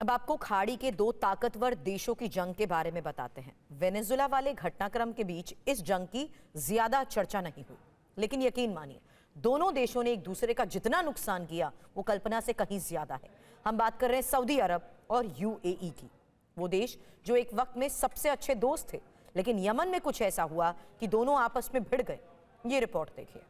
अब आपको खाड़ी के दो ताकतवर देशों की जंग के बारे में बताते हैं। वेनेजुला वाले घटनाक्रम के बीच इस जंग की ज्यादा चर्चा नहीं हुई, लेकिन यकीन मानिए दोनों देशों ने एक दूसरे का जितना नुकसान किया वो कल्पना से कहीं ज्यादा है। हम बात कर रहे हैं सऊदी अरब और यूएई की। वो देश जो एक वक्त में सबसे अच्छे दोस्त थे, लेकिन यमन में कुछ ऐसा हुआ कि दोनों आपस में भिड़ गए। ये रिपोर्ट देखिए।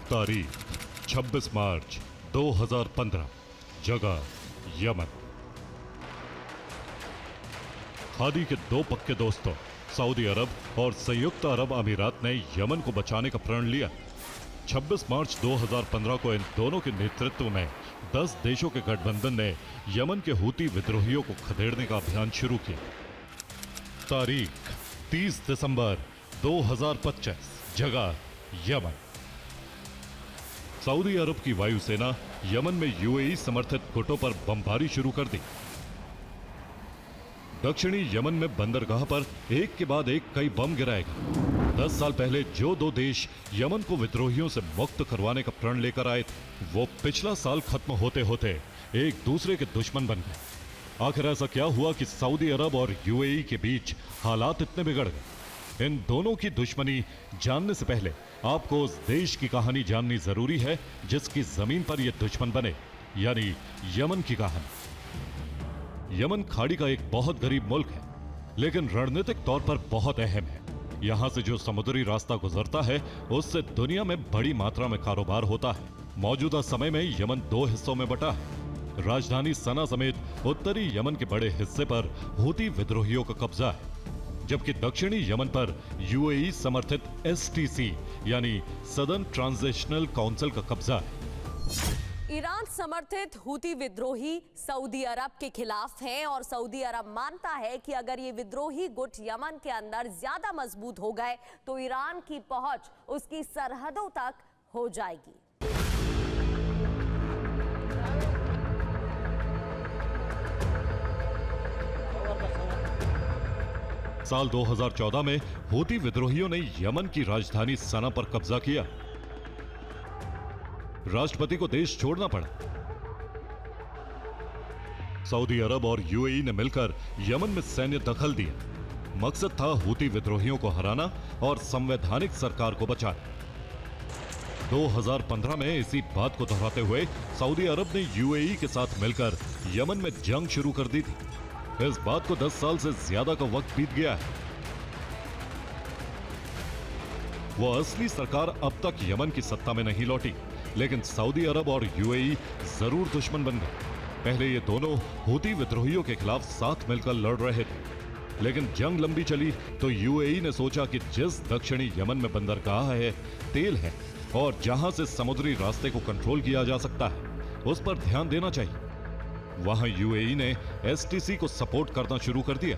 तारीख 26 मार्च 2015, जगह यमन। खाड़ी के दो पक्के दोस्तों सऊदी अरब और संयुक्त अरब अमीरात ने यमन को बचाने का प्रण लिया। 26 मार्च 2015 को इन दोनों के नेतृत्व में 10 देशों के गठबंधन ने यमन के हूती विद्रोहियों को खदेड़ने का अभियान शुरू किया। तारीख 30 दिसंबर 2025, जगह यमन। सऊदी अरब की वायुसेना यमन में यूएई समर्थित गुटों पर बमबारी शुरू कर दी। दक्षिणी यमन में बंदरगाह पर एक के बाद एक कई बम गिराए गए। 10 साल पहले जो दो देश यमन को विद्रोहियों से मुक्त करवाने का प्रण लेकर आए थे, वो पिछला साल खत्म होते होते एक दूसरे के दुश्मन बन गए। आखिर ऐसा क्या हुआ कि सऊदी अरब और यूएई के बीच हालात इतने बिगड़ गए? इन दोनों की दुश्मनी जानने से पहले आपको उस देश की कहानी जाननी जरूरी है जिसकी जमीन पर ये दुश्मन बने, यानी यमन की कहानी। यमन खाड़ी का एक बहुत गरीब मुल्क है, लेकिन रणनीतिक तौर पर बहुत अहम है। यहां से जो समुद्री रास्ता गुजरता है उससे दुनिया में बड़ी मात्रा में कारोबार होता है। मौजूदा समय में यमन दो हिस्सों में बटा है। राजधानी सना समेत उत्तरी यमन के बड़े हिस्से पर हूती विद्रोहियों का कब्जा है, जबकि दक्षिणी यमन पर यूएई समर्थित एसटीसी यानी सदर्न ट्रांजिशनल काउंसिल का कब्जा है। ईरान समर्थित हूती विद्रोही सऊदी अरब के खिलाफ हैं और सऊदी अरब मानता है कि अगर ये विद्रोही गुट यमन के अंदर ज्यादा मजबूत हो गए तो ईरान की पहुंच उसकी सरहदों तक हो जाएगी। साल 2014 में हूती विद्रोहियों ने यमन की राजधानी सना पर कब्जा किया। राष्ट्रपति को देश छोड़ना पड़ा। सऊदी अरब और यूएई ने मिलकर यमन में सैन्य दखल दिया। मकसद था हूती विद्रोहियों को हराना और संवैधानिक सरकार को बचाना। 2015 में इसी बात को दोहराते हुए सऊदी अरब ने यूएई के साथ मिलकर यमन में जंग शुरू कर दी थी। इस बात को 10 साल से ज्यादा का वक्त बीत गया है। वो असली सरकार अब तक यमन की सत्ता में नहीं लौटी, लेकिन सऊदी अरब और यूएई जरूर दुश्मन बन गए। पहले ये दोनों हूती विद्रोहियों के खिलाफ साथ मिलकर लड़ रहे थे, लेकिन जंग लंबी चली तो यूएई ने सोचा कि जिस दक्षिणी यमन में बंदरगाह है, तेल है और जहां से समुद्री रास्ते को कंट्रोल किया जा सकता है, उस पर ध्यान देना चाहिए। वहां यूएई ने एसटीसी को सपोर्ट करना शुरू कर दिया।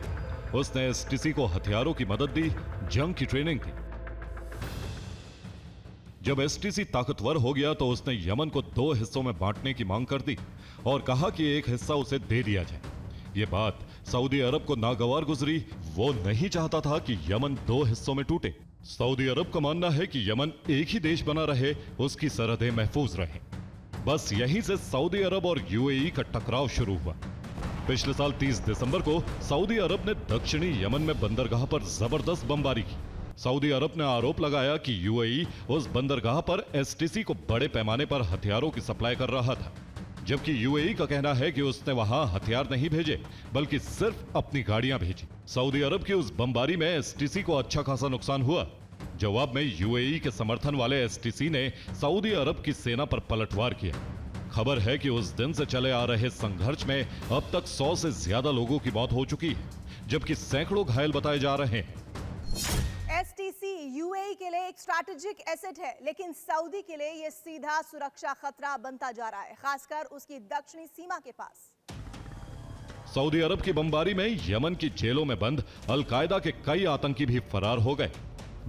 उसने एसटीसी को हथियारों की मदद दी, जंग की ट्रेनिंग दी। जब एसटीसी ताकतवर हो गया तो उसने यमन को दो हिस्सों में बांटने की मांग कर दी और कहा कि एक हिस्सा उसे दे दिया जाए। यह बात सऊदी अरब को नागवार गुजरी। वो नहीं चाहता था कि यमन दो हिस्सों में टूटे। सऊदी अरब का मानना है कि यमन एक ही देश बना रहे, उसकी सरहदें महफूज रहें। बस यहीं से सऊदी अरब और यूएई का टकराव शुरू हुआ। पिछले साल 30 दिसंबर को सऊदी अरब ने दक्षिणी यमन में बंदरगाह पर जबरदस्त बमबारी की। सऊदी अरब ने आरोप लगाया कि यूएई उस बंदरगाह पर एसटीसी को बड़े पैमाने पर हथियारों की सप्लाई कर रहा था, जबकि यूएई का कहना है कि उसने वहां हथियार नहीं भेजे बल्कि सिर्फ अपनी गाड़ियां भेजी। सऊदी अरब की उस बमबारी में एसटीसी को अच्छा खासा नुकसान हुआ। जवाब में यूएई के समर्थन वाले एसटीसी ने सऊदी अरब की सेना पर पलटवार किया। खबर है कि उस दिन से चले आ रहे संघर्ष में अब तक 100 से ज्यादा लोगों की मौत हो चुकी है, जबकि सैकड़ों घायल बताए जा रहे हैं। एसटीसी यूएई के लिए एक स्ट्रैटेजिक एसेट है, लेकिन सऊदी के लिए यह सीधा सुरक्षा खतरा बनता जा रहा है, खासकर उसकी दक्षिणी सीमा के पास। सऊदी अरब की बमबारी में यमन की जेलों में बंद अलकायदा के कई आतंकी भी फरार हो गए।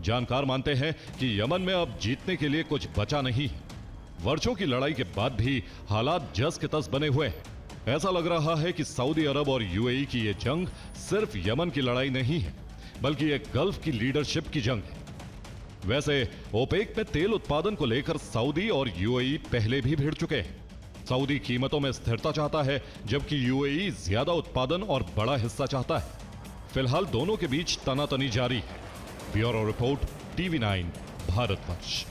जानकार मानते हैं कि यमन में अब जीतने के लिए कुछ बचा नहीं है। वर्षों की लड़ाई के बाद भी हालात जस के तस बने हुए हैं। ऐसा लग रहा है कि सऊदी अरब और यूएई की ये जंग सिर्फ यमन की लड़ाई नहीं है, बल्कि एक गल्फ की लीडरशिप की जंग है। वैसे ओपेक में तेल उत्पादन को लेकर सऊदी और यूएई पहले भी भिड़ चुके हैं। सऊदी कीमतों में स्थिरता चाहता है, जबकि यूएई ज्यादा उत्पादन और बड़ा हिस्सा चाहता है। फिलहाल दोनों के बीच तनातनी जारी है। Bureau report, TV9 Bharatvarsh.